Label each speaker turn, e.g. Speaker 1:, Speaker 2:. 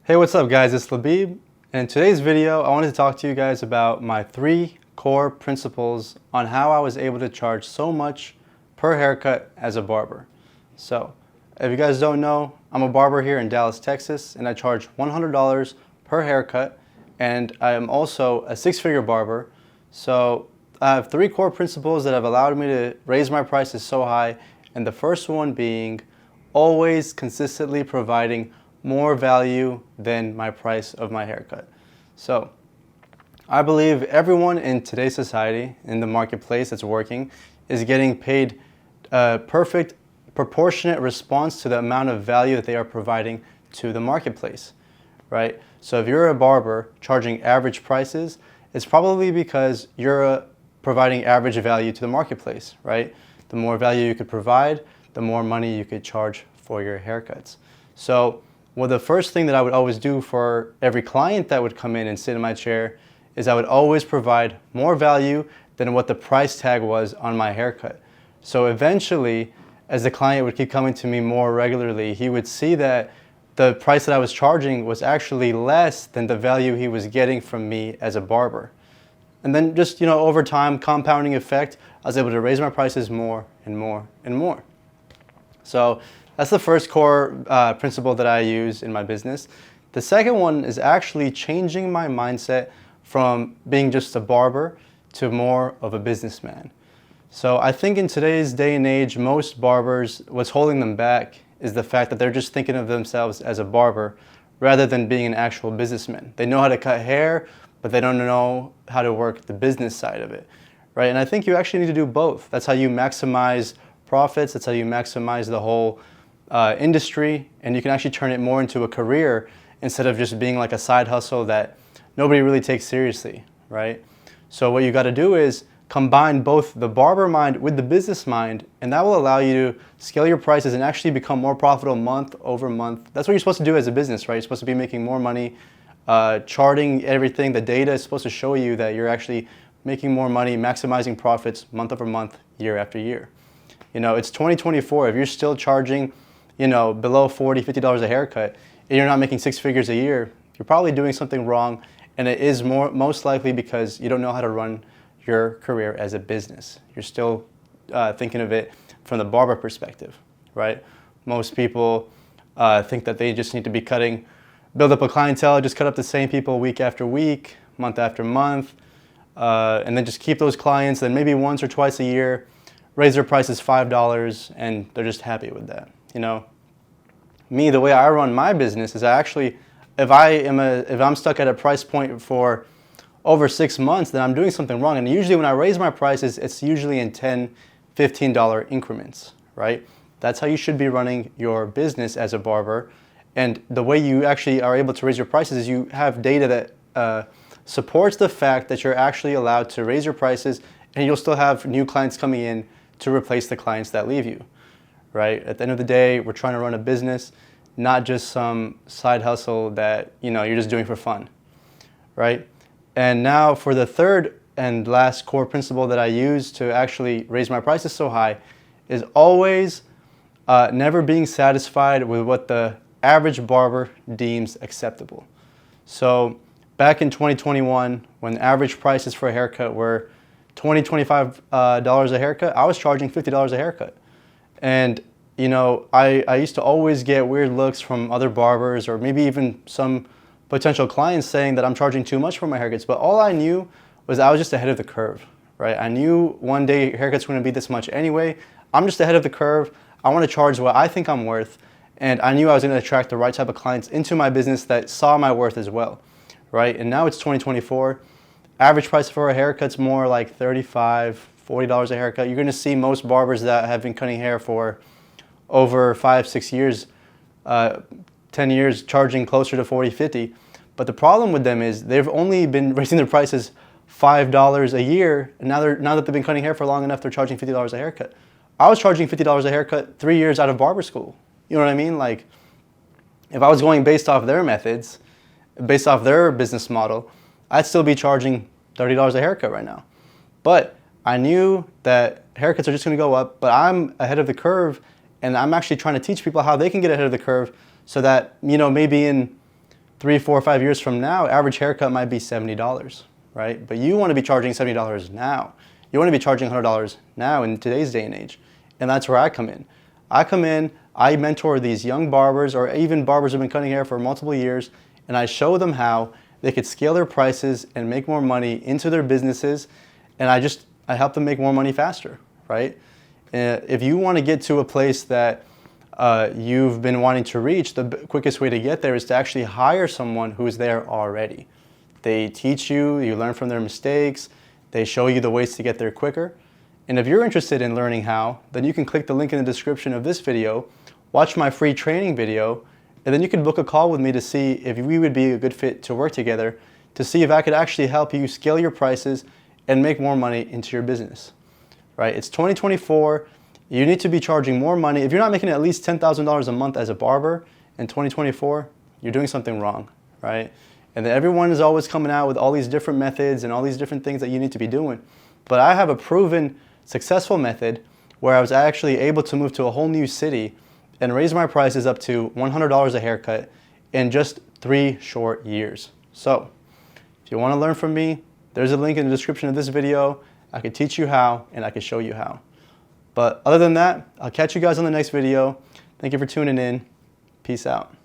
Speaker 1: Hey, what's up guys, it's Labib, and in today's video I wanted to talk to you guys about my 3 core principles on how I was able to charge so much per haircut as a barber. So, if you guys don't know, I'm a barber here in Dallas, Texas, and I charge $100 per haircut, and I am also a 6-figure barber. So, I have 3 core principles that have allowed me to raise my prices so high, and the first one being always consistently providing more value than my price of my haircut. So I believe everyone in today's society, in the marketplace that's working, is getting paid a perfect proportionate response to the amount of value that they are providing to the marketplace, right? So if you're a barber charging average prices, it's probably because you're providing average value to the marketplace, right? The more value you could provide, the more money you could charge for your haircuts. So well, the first thing that I would always do for every client that would come in and sit in my chair is I would always provide more value than what the price tag was on my haircut. So eventually, as the client would keep coming to me more regularly, he would see that the price that I was charging was actually less than the value he was getting from me as a barber. And then just, over time, compounding effect, I was able to raise my prices more and more and more. So that's the first core principle that I use in my business. The second one is actually changing my mindset from being just a barber to more of a businessman. So I think in today's day and age, most barbers, what's holding them back is the fact that they're just thinking of themselves as a barber rather than being an actual businessman. They know how to cut hair, but they don't know how to work the business side of it, right? And I think you actually need to do both. That's how you maximize profits. That's how you maximize the whole industry, and you can actually turn it more into a career instead of just being like a side hustle that nobody really takes seriously, right? So what you got to do is combine both the barber mind with the business mind, and that will allow you to scale your prices and actually become more profitable month over month. That's what you're supposed to do as a business, right? You're supposed to be making more money, charting everything. The data is supposed to show you that you're actually making more money, maximizing profits month over month, year after year. It's 2024. If you're still charging below $40, $50 a haircut, and you're not making 6 figures a year, you're probably doing something wrong, and it is most likely because you don't know how to run your career as a business. You're still thinking of it from the barber perspective, right? Most people think that they just need to be build up a clientele, just cut up the same people week after week, month after month, and then just keep those clients, then maybe once or twice a year, raise their prices $5, and they're just happy with that. Me, the way I run my business is if I'm stuck at a price point for over 6 months, then I'm doing something wrong. And usually when I raise my prices, it's usually in $10, $15 increments, right? That's how you should be running your business as a barber. And the way you actually are able to raise your prices is you have data that supports the fact that you're actually allowed to raise your prices, and you'll still have new clients coming in to replace the clients that leave you. Right? At the end of the day, we're trying to run a business, not just some side hustle that you're just doing for fun, right? And now for the third and last core principle that I use to actually raise my prices so high is always never being satisfied with what the average barber deems acceptable. So back in 2021, when average prices for a haircut were $20, $25 a haircut, I was charging $50 a haircut. And I used to always get weird looks from other barbers or maybe even some potential clients saying that I'm charging too much for my haircuts. But all I knew was I was just ahead of the curve, right? I knew one day haircuts were going to be this much anyway. I'm just ahead of the curve. I want to charge what I think I'm worth. And I knew I was going to attract the right type of clients into my business that saw my worth as well, right? And now it's 2024. Average price for a haircut's more like $35, $40 a haircut. You're going to see most barbers that have been cutting hair for over 5, 6 years, 10 years, charging closer to $40, $50. But the problem with them is they've only been raising their prices $5 a year, and now that they've been cutting hair for long enough, they're charging $50 a haircut. I was charging $50 a haircut 3 years out of barber school. You know what I mean? Like, if I was going based off their methods, based off their business model, I'd still be charging $30 a haircut right now. But I knew that haircuts are just going to go up, but I'm ahead of the curve, and I'm actually trying to teach people how they can get ahead of the curve so that, maybe in 3, 4, 5 years from now, average haircut might be $70, right? But you want to be charging $70 now. You want to be charging $100 now in today's day and age. And that's where I come in. I mentor these young barbers, or even barbers who have been cutting hair for multiple years, and I show them how they could scale their prices and make more money into their businesses, and I help them make more money faster, right? If you want to get to a place that you've been wanting to reach, the quickest way to get there is to actually hire someone who's there already. They teach you, you learn from their mistakes, they show you the ways to get there quicker. And if you're interested in learning how, then you can click the link in the description of this video, watch my free training video, and then you can book a call with me to see if we would be a good fit to work together, to see if I could actually help you scale your prices and make more money into your business, right? It's 2024. You need to be charging more money. If you're not making at least $10,000 a month as a barber in 2024, you're doing something wrong, right? And then everyone is always coming out with all these different methods and all these different things that you need to be doing. But I have a proven successful method where I was actually able to move to a whole new city and raise my prices up to $100 a haircut in just 3 short years. So if you want to learn from me, there's a link in the description of this video. I can teach you how, and I can show you how. But other than that, I'll catch you guys on the next video. Thank you for tuning in. Peace out.